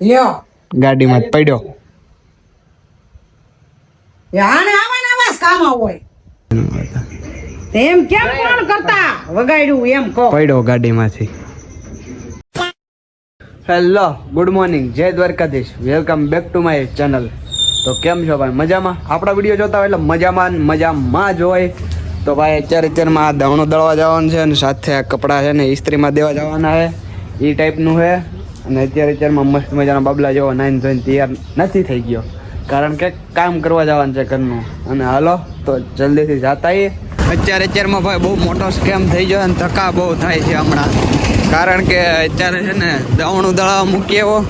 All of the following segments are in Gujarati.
લ્યો ગાડીમાં જ પડ્યો. આને આવા નવા કામ હોય એમ કેમ કોણ કરતા વગાડ્યું એમ કહો. પડ્યો ગાડીમાંથી. હેલો, ગુડ મોર્નિંગ, જય Dwarkadhish, welcome back to my channel. તો કેમ છો ભાઈ? મજામાં? આપણા વિડીયો જોતા હોય એટલે મજામાં જ હોય. તો ભાઈ અત્યારમાં આ દવણું દળવા જવાનું છે અને સાથે આ કપડાં છે ને ઇસ્ત્રીમાં દેવા જવાના છે, એ ટાઈપનું છે. અને અત્યારમાં મસ્ત મજાના બાબલા જેવો નાઈન ધોઈને તૈયાર નથી થઈ ગયો, કારણ કે કામ કરવા જવાનું છે ઘરનું. અને હાલો તો જલ્દીથી જાતા આવીએ. અત્યારમાં ભાઈ બહુ મોટો સ્કેમ થઈ ગયો અને ધક્કા બહુ થાય છે હમણાં, કારણ કે અત્યારે છે ને દવણું દળવા મૂકી આવ્યો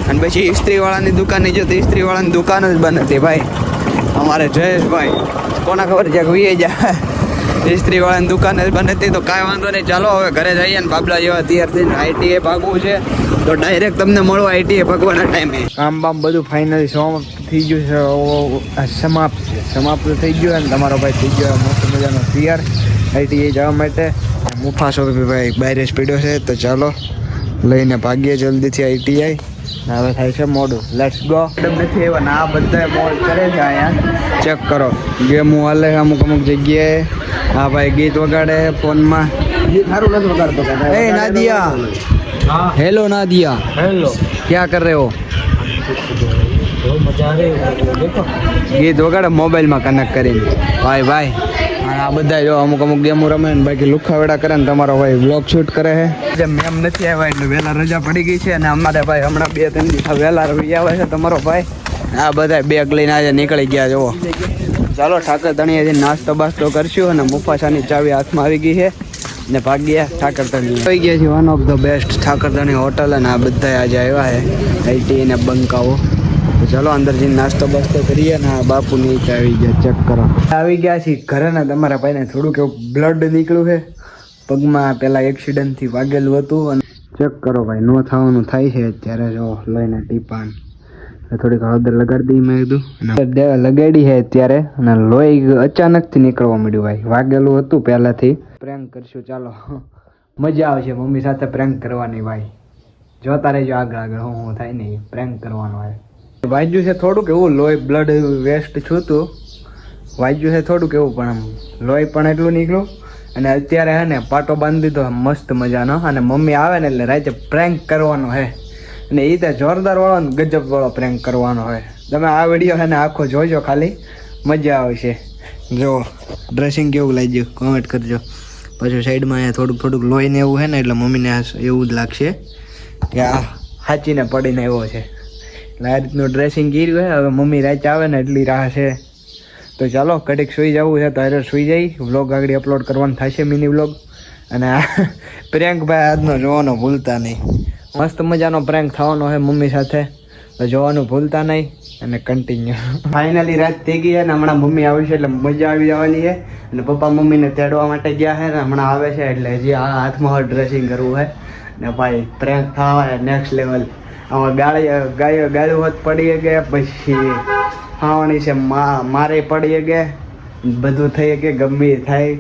અને પછી ઇસ્ત્રીવાળાની દુકાને જો તો ઇસ્ત્રીવાળાની દુકાન જ બંધ હતી ભાઈ. અમારે જયેશભાઈ કોના ખબર છે કે વીએ જાય, ઇસ્ત્રીવાળાની દુકાન જ બંધ હતી. તો કાંઈ વાંધો નહીં, ચાલો હવે ઘરે જઈએ ને બાબલા જેવા તૈયાર થઈને આઈટીએ ભાગવું છે. તો ડાયરેક્ટ તમને મળો આઈટીએ ભાગવાના ટાઈમે. કામ બામ બધું ફાઇનલી સમાપ્ત થઈ ગયું છે, સમાપ્ત થઈ ગયું અને તમારો ભાઈ થઈ ગયો મસ્ત મજાનો તૈયાર આઈટીએ જવા માટે. મુફાસો ભાઈ બહાર જ પડ્યો છે, તો ચાલો લઈને ભાગીએ જલ્દીથી આઈટીઆઈ. હવે થાય છે મોડું, લેટ્સ ગો. નથી એવા ને આ બધા મોડ કરે છે અહીંયા, ચેક કરો. ગેમો હાલે અમુક જગ્યાએ. હા ભાઈ ગીત વગાડે ફોનમાં. ગીત સારું નથી વગાડતો. એ નાદિયા, હેલો નાદિયા, હેલો, क्या कर रहे हो? ગીત વગાડે મોબાઈલમાં કનેક્ટ કરીને. ભાઈ આ બધા જો અમુક ગેમો રમે ને બાકી લુખાવેડા કરે ને તમારો ભાઈ વ્લોગ શૂટ કરે છે. જે મેમ નથી આવ્યા એટલે વહેલા રજા પડી ગઈ છે. અને અમારે ભાઈ હમણાં 2-3 દિવસ વહેલા રવી આવે છે તમારો ભાઈ. આ બધા બેગ લઈને આજે નીકળી ગયા જુઓ. ચાલો ઠાકર ધણીએ જઈને નાસ્તો બાસ્તો કરશું અને મુફાસાની ચાવી હાથમાં આવી ગઈ છે ને ભાગ્યા ઠાકર ધણી થઈ ગયા છે. One of the best Thakar ધણી હોટલ. અને આ બધા આજે આવ્યા છે આઈટી ને બંકાઓ. તો ચાલો અંદર જઈને નાસ્તો બાસ્તો કરીએ ને આ બાપુ નીચે આવી ગયા, ચેક કરો. આવી ગયા છીએ ઘરે ને તમારા ભાઈને થોડુંક એવું બ્લડ નીકળ્યું છે પગમાં, પેલા એક્સિડન્ટથી વાગેલું હતું. અને ચેક કરો ભાઈ, નો થવાનું થાય છે અત્યારે. જો લઈને ટીપાન થોડીક હળદર લગાડી દઈ મેં કીધું, અને લગાડી છે અત્યારે. અને લોહી અચાનકથી નીકળવા મળ્યું ભાઈ, વાગેલું હતું પહેલાથી. પ્રેન્ક કરશું, ચાલો મજા આવશે મમ્મી સાથે પ્રેન્ક કરવાની ભાઈ. જોતા રહેજો આગળ હું થાય નહીં, પ્રેન્ક કરવાનો હોય. વાગ્યું છે થોડુંક એવું, લોહી બ્લડ વેસ્ટ છું તું, વાગ્યું છે થોડુંક એવું, પણ આમ લોહી પણ એટલું નીકળ્યું. અને અત્યારે હે ને પાટો બાંધી દીધો મસ્ત મજાનો. અને મમ્મી આવે ને એટલે રાતે પ્રેન્ક કરવાનો હે, અને એ તો જોરદાર વાળો ને ગજબ વાળો પ્રેન્ક કરવાનો હોય. તમે આ વિડીયો હે ને આખો જોજો, ખાલી મજા આવશે. જો ડ્રેસિંગ કેવું લાગ્યું કોમેન્ટ કરજો. પછી સાઈડમાં અહીંયા થોડુંક લોહીને એવું છે ને એટલે મમ્મીને એવું જ લાગશે કે આ હાચીને પડીને આવ્યો છે. એટલે આ રીતનું ડ્રેસિંગ કર્યું છે. હવે મમ્મી રાતે આવે ને એટલી રાહ છે. તો ચાલો ઘડીક સુઈ જવું છે તો હારે સુઈ જઈ. વ્લોગ આગળ અપલોડ કરવાનું થશે, મિની વ્લોગ. અને આ પ્રેન્ક ભાઈ આજનો જોવાનો ભૂલતા નહીં, મસ્ત મજાનો પ્રેન્ક થવાનો છે મમ્મી સાથે, તો જોવાનું ભૂલતા નહીં. અને કન્ટિન્યુ. ફાઇનલી રાત થઈ ગઈ છે ને હમણાં મમ્મી આવી છે એટલે મજા આવી જવાની છે. અને પપ્પા મમ્મીને તેડવા માટે ગયા છે ને હમણાં આવે છે એટલે હજી આ હાથમાં ડ્રેસિંગ કરવું છે. ને ભાઈ પ્રેન્ક થવા નેક્સ્ટ લેવલ. આમાં ગાળું હોત પડી ગયા, પછી ખાવાની છે મારે પડી ગયા, બધું થઈ કે ગમે થાય.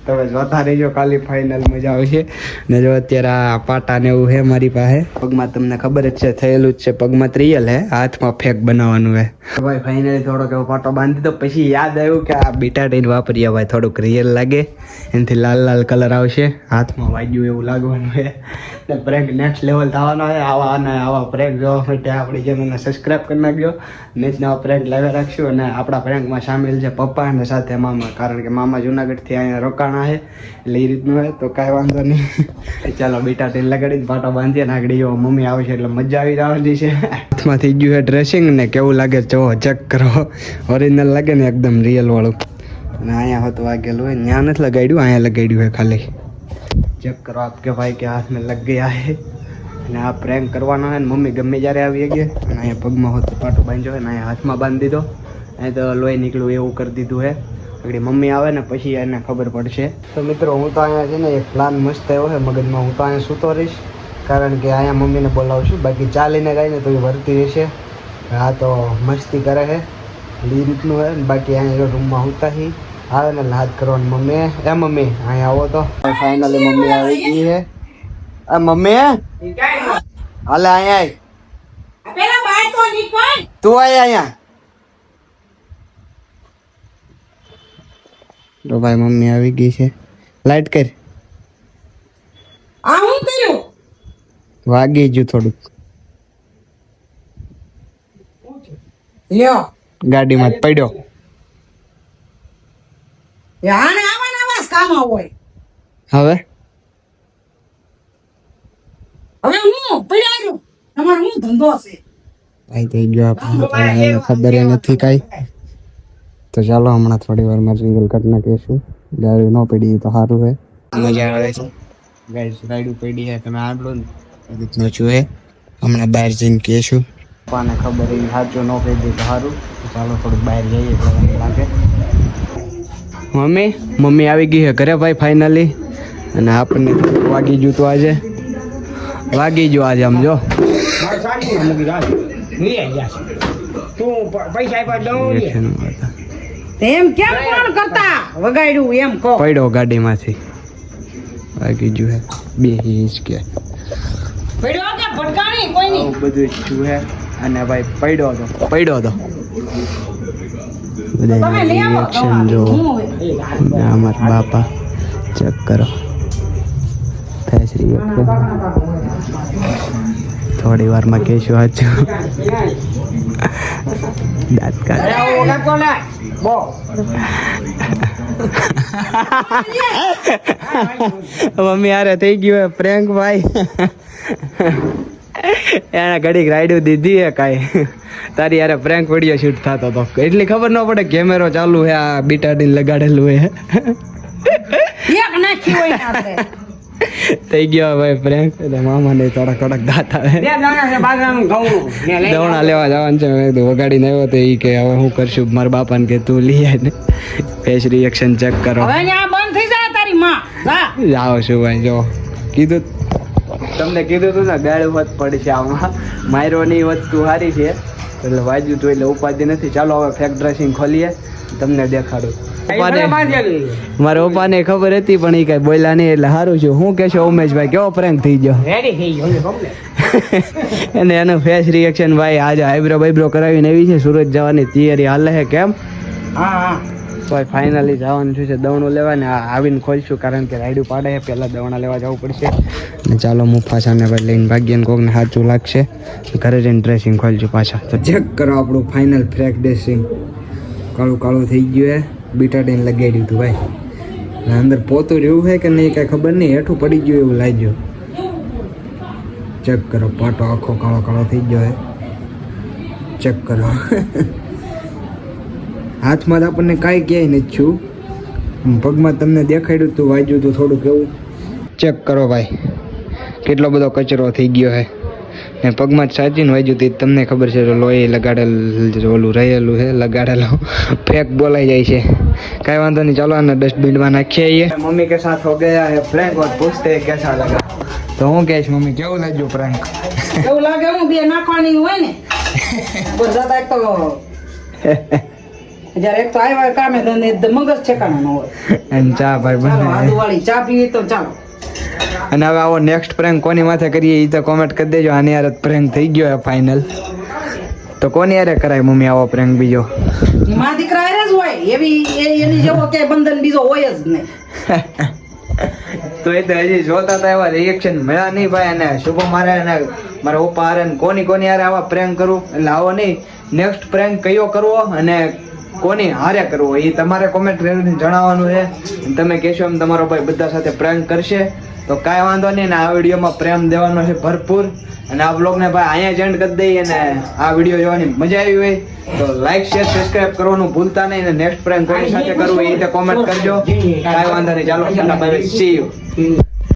તો હવે જોતા રહીજો, ખાલી ફાઇનલ મજા આવશે. ને જો અત્યારે આ પાટા ને એવું છે મારી પાસે પગમાં, તમને ખબર જ છે થયેલું જ છે પગમાં ત્રિયલ હે, હાથમાં ફેક બનાવવાનું હે ભાઈ. ફાઇનલી થોડોક એવો પાટો બાંધી દો. પછી યાદ આવ્યું કે આ બીટાડીન વાપરીએ ભાઈ, થોડુંક રિયલ લાગે, એનાથી લાલ કલર આવશે. હાથમાં વાગ્યું એવું લાગવાનું છે. ને પ્રેન્ક નેક્સ્ટ લેવલ થવાનો છે. આવા પ્રેન્ક જોવા માટે આપણી ચેનલને સબસ્ક્રાઈબ કરી નાખજો. નેક્સ્ટ નવા પ્રેન્ક લાવી રાખશું. અને આપણા પ્રેન્કમાં સામેલ છે પપ્પા અને સાથે મામા, કારણ કે મામા જુનાગઢથી અહીંયા રોકાણા છે એટલે એ રીતનું હોય. તો કાંઈ વાંધો નહીં, ચાલો બીટા તેલ લગાડીને પાટો બાંધીએ ને આગળ જો મમ્મી આવશે એટલે મજા આવી જવાની છે. હાથમાં થઈ ગયું છે ડ્રેસિંગ ને કેવું લાગે જો ચેક કરો. ઓરિજિનલ લાગે ને એકદમ રિયલ વાળું. અને અહીંયા હોત વાગેલું હોય, ત્યાં નથી લગાડ્યું, અહીંયા લગાડ્યું હોય ખાલી. ચેક કરો આપકે ભાઈ કે હાથ મેં લગ ગયા હે. અને આ પ્રેન્ક કરવાનો છે ને મમ્મી ગમે જ્યારે આવી ગઈ. અને અહીંયા પગમાં હોત પાટો બાંધ્યો હોય ને અહીંયા હાથમાં બાંધી દીધો. અહીં તો લોહી નીકળ્યું એવું કરી દીધું છે. આગળ મમ્મી આવે ને પછી એને ખબર પડશે. તો મિત્રો હું તો અહીંયા છે ને એક પ્લાન મસ્ત આવ્યો છે મગજમાં. હું તો અહીંયા સૂતો રહીશ, કારણ કે અહીંયા મમ્મીને બોલાવશું. બાકી ચાલીને જાય ને તો એ વર્તી રહેશે. હા તો મસ્તી કરે છે એ રીતનું હોય. બાકી અહીંયા રૂમમાં સૂતા હી આવે ને હાથ કરવાનું. મમ્મી મમ્મી અહીંયા આવો તો. ફાઇનલી મમ્મી આવી ગઈ છે. મમ્મી હાલે અહીંયા નીકળ. તું આય અહીંયા તો ભાઈ મમ્મી આવી ગઈ છે લાઈટ કર આ હું કર્યું? વાગી ગયું થોડુંક લ્યો. ગાડીમાં જ પડ્યો એ આને આવા ને આવા જ કામ હોય. હવે હવે હું પડ્યા તમારો હું ધંધો છે. ભાઈ થઈ ગયો આપણને ખબર નથી કાંઈ તો ચાલો હમણાં થોડી વારમાં સિંગલ કટ નાખીશું ગાડી ન પડી તો સારું છે મજા આવે છે ગાઈસ રાઈડ પડી છે તમે આટલો રીતનું છું એ હમણાં બહાર જઈને કહેશું પપ્પાને ખબર એ સાચું ન કહી દે તો સારું ચાલો થોડુંક બહાર જઈએ એટલે લાગે મમ્મી આવી ગઈ છે ઘરે ભાઈ ફાઇનલી અને આપણને વાગી ગયું તો આજે વાગી ગયું આજે આમ જો એમ કેમ કોણ કરતા વગાડ્યું એમ કહો. પડ્યો ગાડીમાંથી વાગી ગયું હે બે હિંચકે પડ્યો કે ભટકાણી કોઈ નહીં. આવું બધું ઈચ્છું હે અને ભાઈ પડ્યો તો બધા તમે લઈ આવો રિએક્શન જો હું હવે. અમારા બાપા ચેક કરો ફેસ રિએક્શન થોડી વારમાં કહેશું સાચું દાંત કાઢ મમ્મી યાર થઈ ગયું પ્રેન્ક ભાઈ એને ઘડીક રાઈડું દીધી હે કાંઈ તારી યાર પ્રેન્ક વિડીયો શૂટ થતો હતો એટલી ખબર ન પડે કેમેરો ચાલુ હે આ બીટાડીને લગાડેલું હે એક નાખી હોય ને આપણે. થઈ ગયો ભાઈ પ્રેન્ક એટલે મામાને થોડા કડક દાંત આવે દવણા લેવા જવાનું છે મેં કીધું વગાડીને આવ્યો તો એ કે હવે હું કરશું મારા બાપાને કે તું લઈ આય ને ફેસ રિએક્શન ચેક કરો હવે ને આ બંધ થઈ જાય તારી માં. જા. જાઓ છું ભાઈ જો કીધું તમને કીધું તું ને ગાળું વત પડી છે આમાં માયરોની વસ્તુ સારી છે એટલે વાજ્યું તું એટલે ઉપાધિ નથી ચાલો હવે ફેક ડ્રેસિંગ ખોલીએ તમને દેખાડું મારા પપ્પાને ખબર હતી પણ એ કઈ બોલ્યા નહીં એટલે સારું છે શું કહેશો ઉમેશભાઈ કેવો પ્રેન્ક થઈ ગયો અને એનું ફેસ રિએક્શન ભાઈ આજે આઈબ્રો બાઈબ્રો કરાવીને એવી છે સુરત જવાની તૈયારી હાલે છે કેમ ભાઈ ફાઇનલી જવાનું છે દવણું લેવા ને આવીને ખોલશું કારણ કે રાયડું પાડે છે પહેલાં દવણા લેવા જવું પડશે ને ચાલો હું પાછાને ભાઈ લઈને ભાગ્યને કોકને સાચું લાગશે ઘરે જઈને ડ્રેસિંગ ખોલશું પાછા તો ચેક કરો આપણું ફાઇનલ ફ્રેક ડ્રેસિંગ કાળું કાળું થઈ ગયું હે બીટાડીને લગાડ્યું હતું ભાઈ અંદર પોતું રહ્યું છે કે નહીં કાંઈ ખબર નહીં હેઠું પડી ગયું એવું લાગ્યું ચેક કરો પાટો આખો કાળો કાળો થઈ ગયો હે ચેક કરો હાથમાં તો આપણને કાંઈ ક્યાંય નથી છું પગમાં તમને દેખાડ્યું તું વાગ્યું તું થોડુંક એવું ચેક કરો ભાઈ કેટલો બધો કચરો થઈ ગયો હે ને પગમાં જ સાચીને વાગ્યું હતું તમને ખબર છે લોહી લગાડેલ ઓલું રહેલું છે લગાડેલું ફેક બોલાઈ જાય છે કાંઈ વાંધો નહીં ચાલો આને ડસ્ટબિનમાં નાખીએ આવીએ મમ્મી કે સાથ હો ગયા હે પ્રેન્ક और પૂછતે हैं कैसा लगा તો હું કહીશ મમ્મી કેવું લાગ્યું પ્રેન્ક એવું લાગે હું બે નાખવાની હોય ને બધા એક તો જ્યારે એક તો આવ્યા કામે ધંધે મગજ ઠેકાણા ન હોય. અને ચા ભાઈ ચાલો બને આદુવાળી ચા પીવી તો ચાલો. અને હવે આવો નેક્સ્ટ પ્રેન્ક કોની માથે કરીએ એ તો કોમેન્ટ કરી દેજો આની યાર પ્રેન્ક થઈ ગયો હે ફાઇનલ તો કોની યારે કરાય મમ્મી આવો પ્રેન્ક બીજો માં દીકરા હારે જ હોય એવી એની જેવો કે બંધન બીજો હોય જ નહીં. તો એ તો હજી જોતા હતા એવા રિએક્શન મળ્યા નહીં ભાઈ અને શુભ મારે અને મારા પપ્પા હારે ને કોની હારે આવા પ્રેન્ક કરું એટલે આવો નહીં નેક્સ્ટ પ્રેન્ક કયો કરવો અને કોની હારે કરવો એ તમારે કોમેન્ટ કરીને જણાવવાનું છે તમે કહેશો એમ તમારો ભાઈ બધા સાથે પ્રેન્ક કરશે તો કાંઈ વાંધો નહીં ને આ વિડીયોમાં પ્રેમ દેવાનો છે ભરપૂર અને આ બ્લોગને ભાઈ અહીંયા જ એન્ડ કરી દઈએ અને આ વિડીયો જોવાની મજા આવી હોય તો લાઈક શેર સબસ્ક્રાઇબ કરવાનું ભૂલતા નહીં અને નેક્સ્ટ પ્રેન્ક કોની સાથે કરવું એ રીતે કોમેન્ટ કરજો કાંઈ વાંધો નહીં ચાલો બાય સી યુ